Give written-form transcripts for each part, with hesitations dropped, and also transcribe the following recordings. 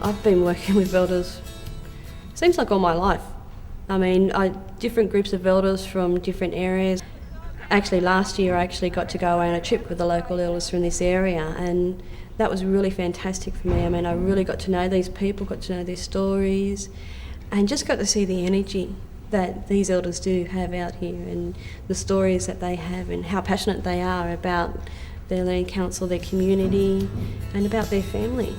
I've been working with elders, seems like all my life. I mean, different groups of elders from different areas. Actually, last year I actually got to go on a trip with the local elders from this area, and that was really fantastic for me. I mean, I really got to know these people, got to know their stories, and just got to see the energy that these elders do have out here, and the stories that they have, and how passionate they are about their land council, their community, and about their family.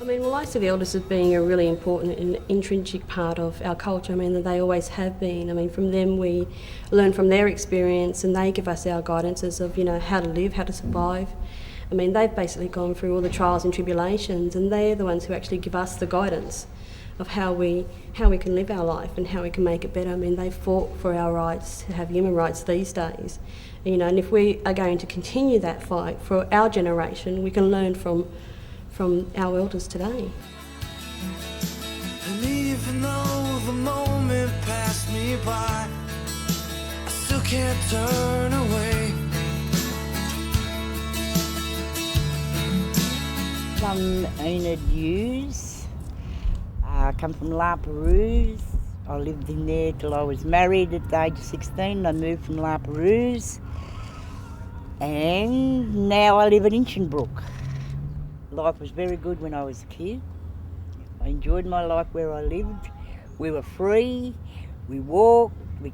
I mean, well, I see the elders as being a really important and intrinsic part of our culture. I mean, that they always have been. I mean, from them we learn from their experience, and they give us our guidances of, how to live, how to survive. I mean, they've basically gone through all the trials and tribulations, and they're the ones who actually give us the guidance of how we can live our life and how we can make it better. I mean, they've fought for our rights to have human rights these days. And if we are going to continue that fight for our generation, we can learn from our elders today. And even though the moment passed me by, I still can't turn away. I'm Enid Hughes. I come from La Perouse. I lived in there till I was married at the age of 16. I moved from La Perouse, and now I live at Inchinbrook. Life was very good when I was a kid. I enjoyed my life where I lived. We were free, we walked, we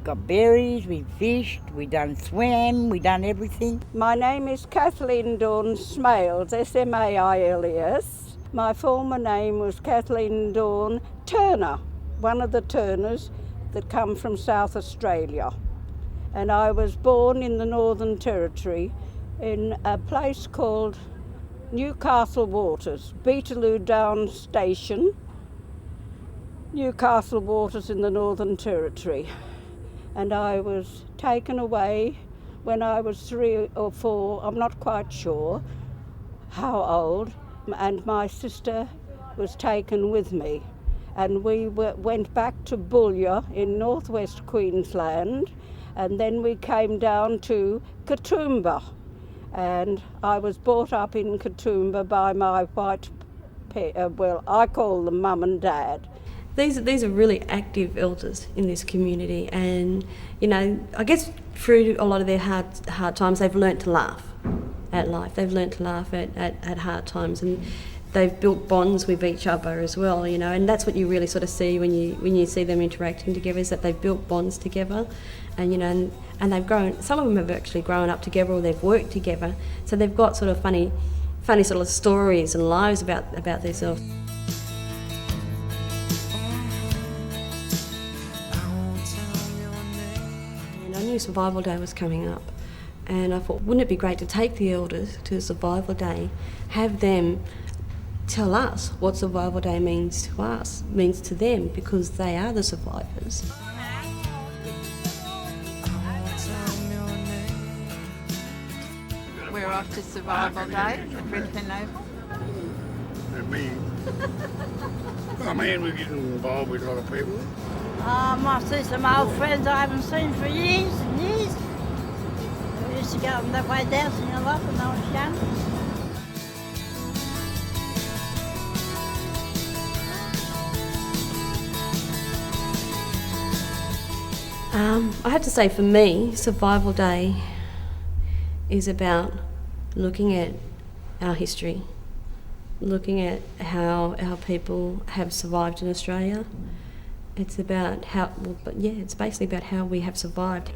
got berries, we fished, we swam, we done everything. My name is Kathleen Dawn Smales, S-M-A-I-L-E-S. My former name was Kathleen Dawn Turner, one of the Turners that come from South Australia. And I was born in the Northern Territory in a place called Newcastle Waters, Beetaloo Down Station, Newcastle Waters in the Northern Territory. And I was taken away when I was 3 or 4, I'm not quite sure how old, and my sister was taken with me. And we went back to Boulia in northwest Queensland, and then we came down to Katoomba. And I was brought up in Katoomba by my white I call them mum and dad. These are really active elders in this community, and I guess through a lot of their hard times they've learnt to laugh at life. They've learnt to laugh at hard times, and they've built bonds with each other as well. And that's what you really sort of see when you see them interacting together, is that they've built bonds together, and and they've grown. Some of them have actually grown up together, or they've worked together, so they've got sort of funny sort of stories and lives about themselves. I knew Survival Day was coming up, and I thought, wouldn't it be great to take the elders to Survival Day, have them tell us what Survival Day means to us, means to them, because they are the survivors. We're off to Survival Day at Brisbane Oval. Me. Oh man, we're getting involved with a lot of people. I see some old friends I haven't seen for years and years. We used to go that way dancing a lot when I was young. I have to say, for me, Survival Day is about looking at our history, looking at how our people have survived in Australia. It's about it's basically about how we have survived.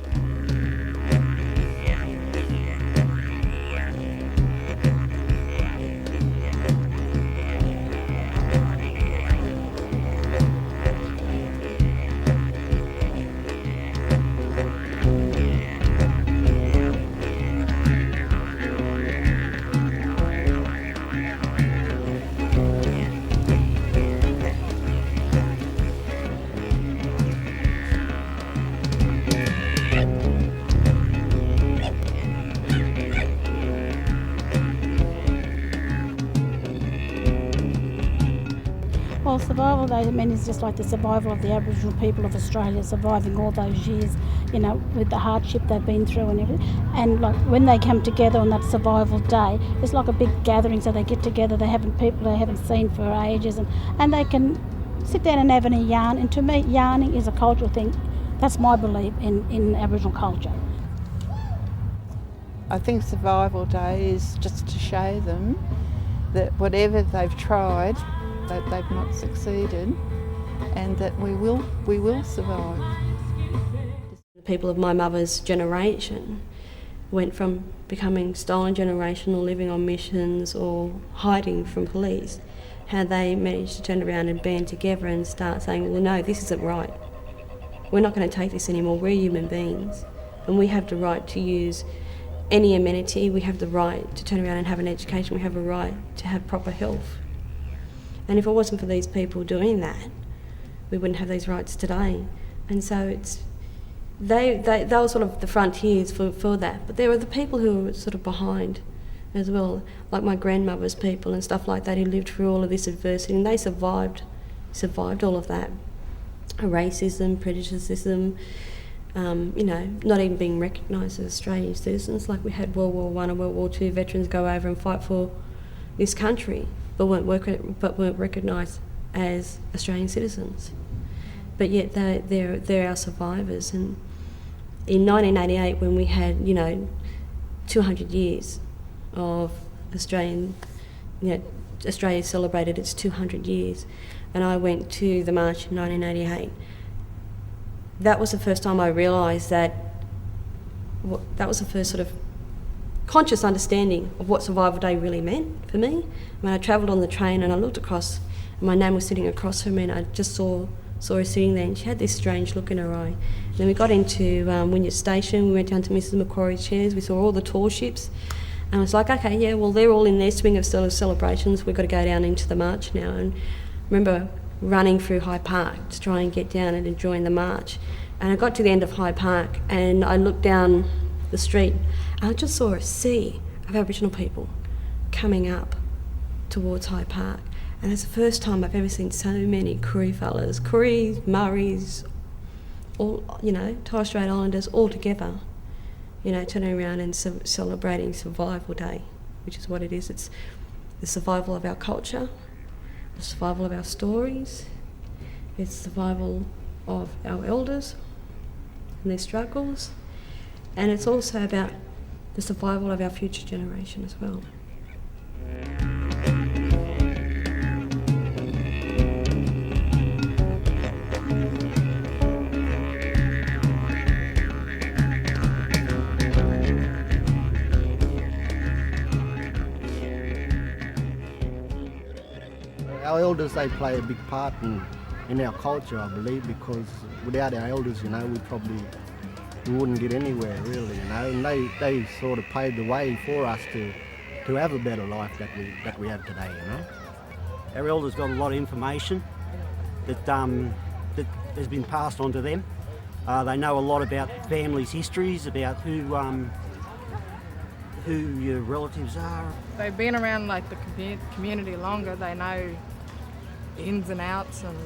Well, Survival Day, is just like the survival of the Aboriginal people of Australia, surviving all those years you know, with the hardship they've been through and everything. And like when they come together on that survival day, it's like a big gathering, so they get together, people they haven't seen for ages, and they can sit down and have a yarn. And to me, yarning is a cultural thing. That's my belief in Aboriginal culture. I think Survival Day is just to show them that whatever they've tried, that they've not succeeded, and that we will survive. The people of my mother's generation went from becoming stolen generation or living on missions or hiding from police, how they managed to turn around and band together and start saying, well, no, this isn't right. We're not going to take this anymore. We're human beings and we have the right to use any amenity. We have the right to turn around and have an education. We have a right to have proper health. And if it wasn't for these people doing that, we wouldn't have these rights today. And so they were sort of the frontiers for that. But there were the people who were sort of behind as well, like my grandmother's people and stuff like that, who lived through all of this adversity, and they survived all of that. Racism, prejudicism, not even being recognised as Australian citizens. Like we had World War I and World War II veterans go over and fight for this country, but weren't recognised as Australian citizens. But yet they're our survivors. And in 1988, when we had 200 years of Australia celebrated its 200 years, and I went to the march in 1988. That was the first time I realised that was the first sort of conscious understanding of what Survival Day really meant for me. When I travelled on the train and I looked across, and my nan was sitting across from me, and I just saw her sitting there, and she had this strange look in her eye. And then we got into Wynyard Station, we went down to Mrs Macquarie's chairs, we saw all the tall ships, and I was like, okay, yeah, well, they're all in their swing of celebrations, we've got to go down into the march now. And I remember running through Hyde Park to try and get down and join the march. And I got to the end of Hyde Park and I looked down the street and I just saw a sea of Aboriginal people coming up towards Hyde Park. And it's the first time I've ever seen so many Koori fellas, Kooris, Murris, all, Torres Strait Islanders all together, turning around and celebrating Survival Day, which is what it is. It's the survival of our culture, the survival of our stories, it's survival of our elders and their struggles, and it's also about the survival of our future generation as well. Our elders, they play a big part in our culture, I believe, because without our elders, we wouldn't get anywhere really, and they sort of paved the way for us to have a better life that we have today, Our elders got a lot of information that has been passed on to them. They know a lot about families' histories, about who your relatives are. They've been around like the community longer. They know the ins and outs, and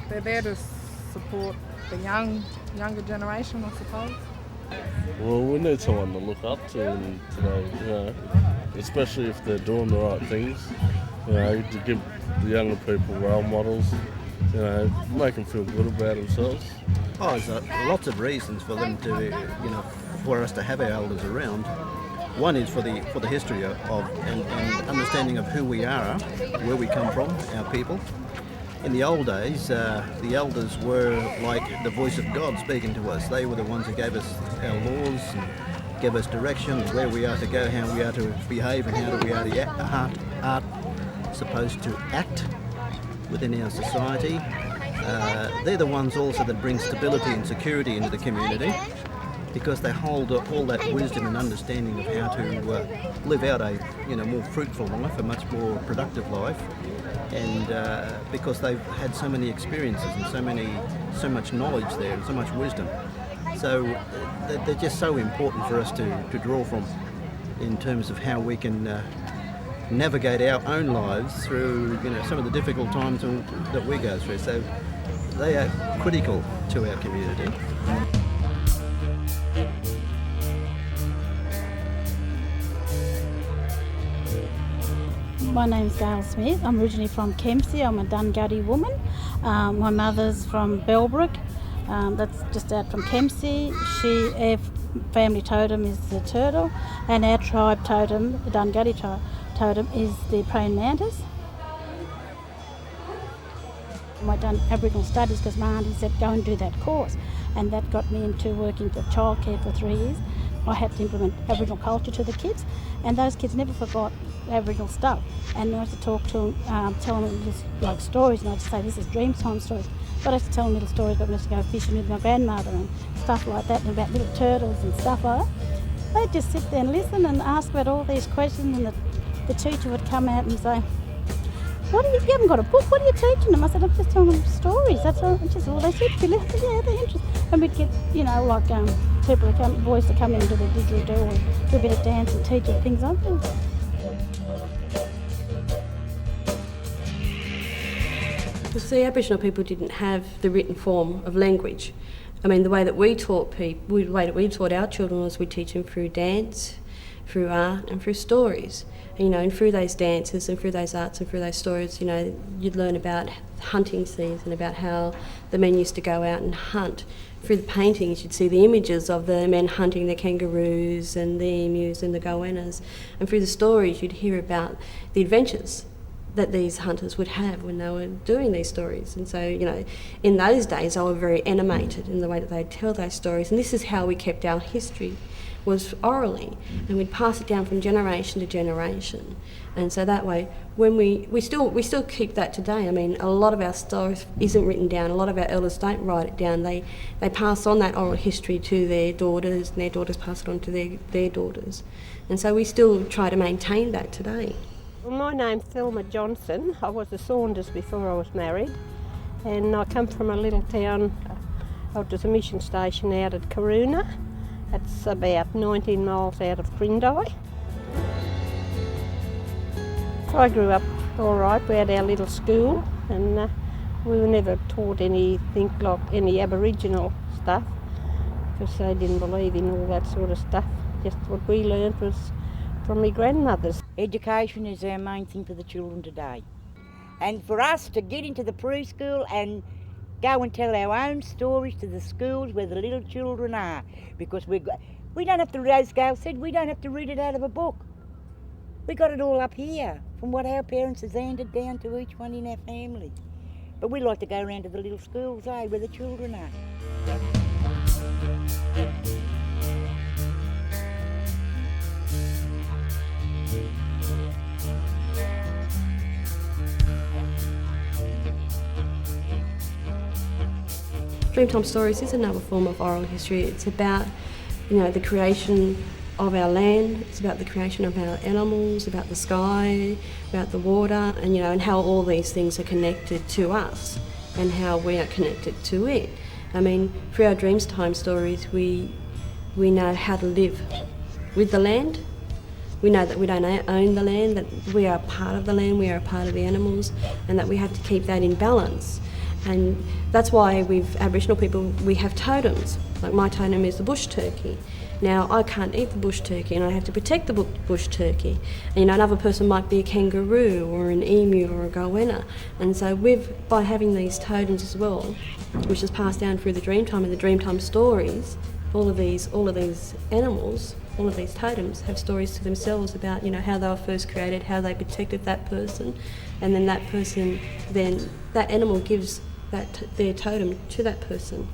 they're there to support the younger generation, I suppose. Well, we need someone to look up to today, especially if they're doing the right things, to give the younger people role models, make them feel good about themselves. Oh, there's lots of reasons for them to, for us to have our elders around. One is for the history of and understanding of who we are, where we come from, our people. In the old days, the elders were like the voice of God speaking to us. They were the ones who gave us our laws and gave us direction, where we are to go, how we are to behave, and how we are to act, supposed to act within our society. They're the ones also that bring stability and security into the community, because they hold all that wisdom and understanding of how to live out a more fruitful life, a much more productive life, and because they've had so many experiences and so much knowledge there and so much wisdom. So they're just so important for us to draw from in terms of how we can navigate our own lives through some of the difficult times that we go through. So they are critical to our community. My name's Gail Smith. I'm originally from Kempsey. I'm a Dunghutti woman. My mother's from Bellbrook. That's just out from Kempsey. Our family totem is the turtle, and our tribe totem, the Dunghutti totem, is the praying mantis. I'd done Aboriginal studies because my auntie said go and do that course, and that got me into working for childcare for 3 years. I had to implement Aboriginal culture to the kids, and those kids never forgot Aboriginal stuff. And I used to talk to them, tell them just like stories, and I'd say this is Dreamtime stories. But I used to tell them little stories about when I used to go fishing with my grandmother and stuff like that, and about little turtles and stuff like that. They'd just sit there and listen and ask about all these questions, and the teacher would come out and say, you haven't got a book, what are you teaching them? I said, I'm just telling them stories, that's all. And she said, well, they should be listening, yeah, they're interested. And we'd get, like people boys to come in and do the didgeridoo or do a bit of dance and teach them things like that. You see, Aboriginal people didn't have the written form of language. I mean, the way that we taught our children was we teach them through dance, through art and through stories. And through those dances and through those arts and through those stories, you'd learn about hunting season, about how the men used to go out and hunt. Through the paintings, you'd see the images of the men hunting the kangaroos and the emus and the goannas. And through the stories, you'd hear about the adventures that these hunters would have when they were doing these stories. And so, in those days, they were very animated in the way that they'd tell those stories. And this is how we kept our history, was orally, and we'd pass it down from generation to generation. And so that way, when we still keep that today. I mean, a lot of our stuff isn't written down. A lot of our elders don't write it down. They pass on that oral history to their daughters, and their daughters pass it on to their daughters. And so we still try to maintain that today. Well, my name's Thelma Johnson. I was a Saunders before I was married, and I come from a little town. There's a mission station out at Karoona. It's about 19 miles out of Crindai. I grew up all right. We had our little school, and we were never taught anything like any Aboriginal stuff because they didn't believe in all that sort of stuff. Just what we learned was from my grandmothers. Education is our main thing for the children today. And for us to get into the preschool and go and tell our own stories to the schools where the little children are, because we don't have to, as Gail said, we don't have to read it out of a book. We got it all up here from what our parents has handed down to each one in our family. But we like to go around to the little schools, where the children are. Dreamtime Stories is another form of oral history. It's about, the creation of our land. It's about the creation of our animals, about the sky, about the water, and how all these things are connected to us and how we are connected to it. I mean, through our Dreamtime Stories, we know how to live with the land. We know that we don't own the land, that we are part of the land, we are a part of the animals, and that we have to keep that in balance. And that's why with Aboriginal people we have totems. Like my totem is the bush turkey. Now I can't eat the bush turkey and I have to protect the bush turkey. And another person might be a kangaroo or an emu or a goanna. And so by having these totems as well, which is passed down through the Dreamtime and the Dreamtime Stories, all of these animals, all of these totems have stories to themselves about how they were first created, how they protected that person, and then that person, that animal gives their totem to that person,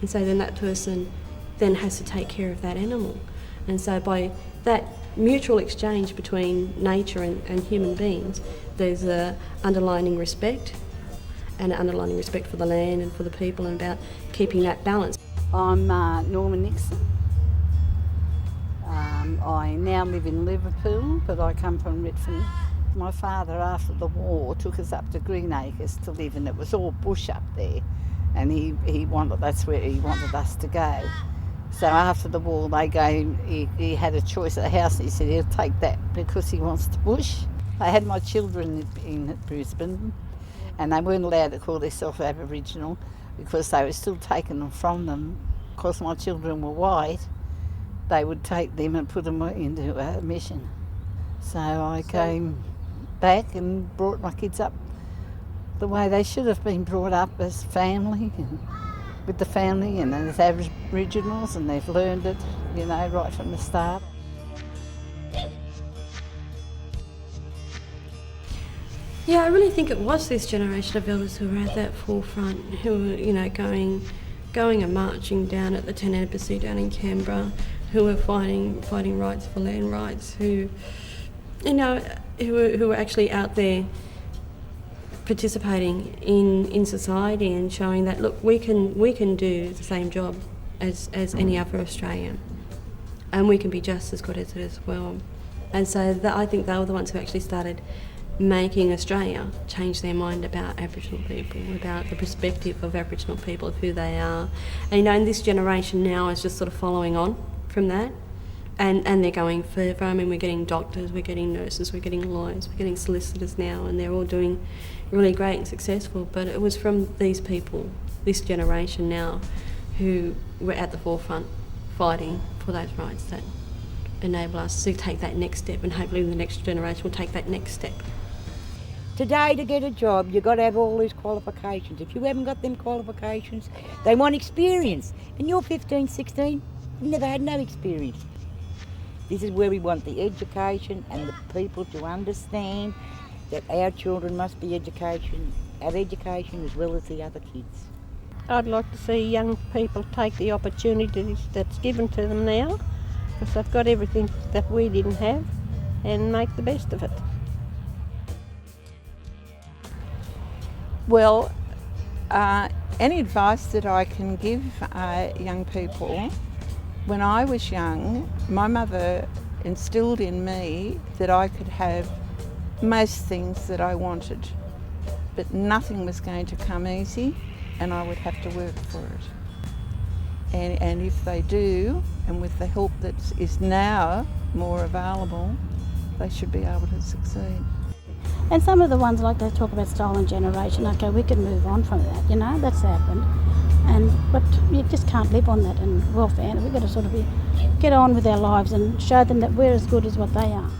and so then that person then has to take care of that animal. And so by that mutual exchange between nature and human beings, there's a underlying respect, and an underlying respect for the land and for the people, and about keeping that balance. I'm Norma Nixon. I now live in Liverpool, but I come from Redfern. My father, after the war, took us up to Greenacres to live, and it was all bush up there, and that's where he wanted us to go. So after the war, he had a choice at the house, and he said he'll take that because he wants the bush. I had my children in Brisbane, and they weren't allowed to call themselves Aboriginal, because they were still taking them from them. Because my children were white, they would take them and put them into a mission. So I came back and brought my kids up the way they should have been brought up, as family, and with the family and as Aboriginals, and they've learned it, you know, right from the start. Yeah, I really think it was this generation of elders who were at that forefront, who were, you know, going and marching down at the 10 Embassy down in Canberra, who were fighting rights for land rights, who, you know, who were actually out there participating in society and showing that, look, we can do the same job as any other Australian, and we can be just as good at it as well. And so I think they were the ones who actually started making Australia change their mind about Aboriginal people, about the perspective of Aboriginal people, of who they are. And, you know, and this generation now is just sort of following on from that, and they're going further. I mean, we're getting doctors, we're getting nurses, we're getting lawyers, we're getting solicitors now, and they're all doing really great and successful. But it was from these people, this generation now, who were at the forefront fighting for those rights that enable us to take that next step, and hopefully the next generation will take that next step. Today, to get a job, you've got to have all these qualifications. If you haven't got them qualifications, they want experience. And you're 15, 16, you've never had no experience. This is where we want the education and the people to understand that our children must be have education as well as the other kids. I'd like to see young people take the opportunities that's given to them now, because they've got everything that we didn't have, and make the best of it. Well, any advice that I can give young people, when I was young, my mother instilled in me that I could have most things that I wanted, but nothing was going to come easy, and I would have to work for it. And if they do, and with the help that is now more available, they should be able to succeed. And some of the ones, like they talk about stolen generation, okay, we can move on from that, you know, that's happened. But you just can't live on that and welfare, and we've got to sort of get on with our lives and show them that we're as good as what they are.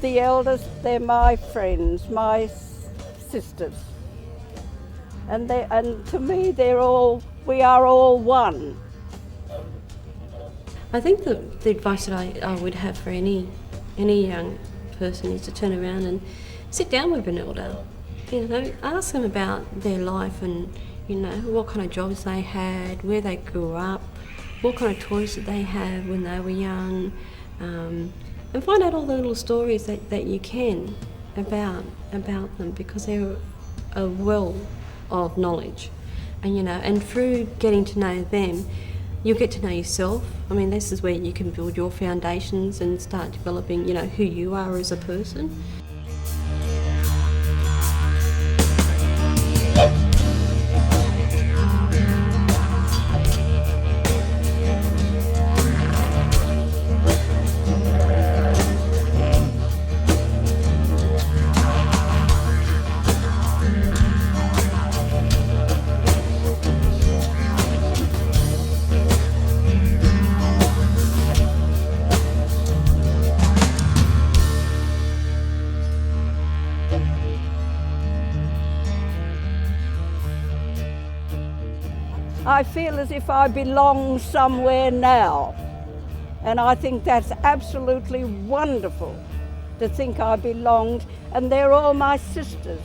The elders, they're my friends, my sisters. And to me, we are all one. I think the advice that I would have for any young person is to turn around and sit down with an elder. You know, ask them about their life and, you know, what kind of jobs they had, where they grew up, what kind of toys did they have when they were young, and find out all the little stories that you can about them, because they're a well of knowledge. And, you know, and through getting to know them, you'll get to know yourself. I mean, this is where you can build your foundations and start developing, you know, who you are as a person. I feel as if I belong somewhere now. And I think that's absolutely wonderful to think I belonged, and they're all my sisters.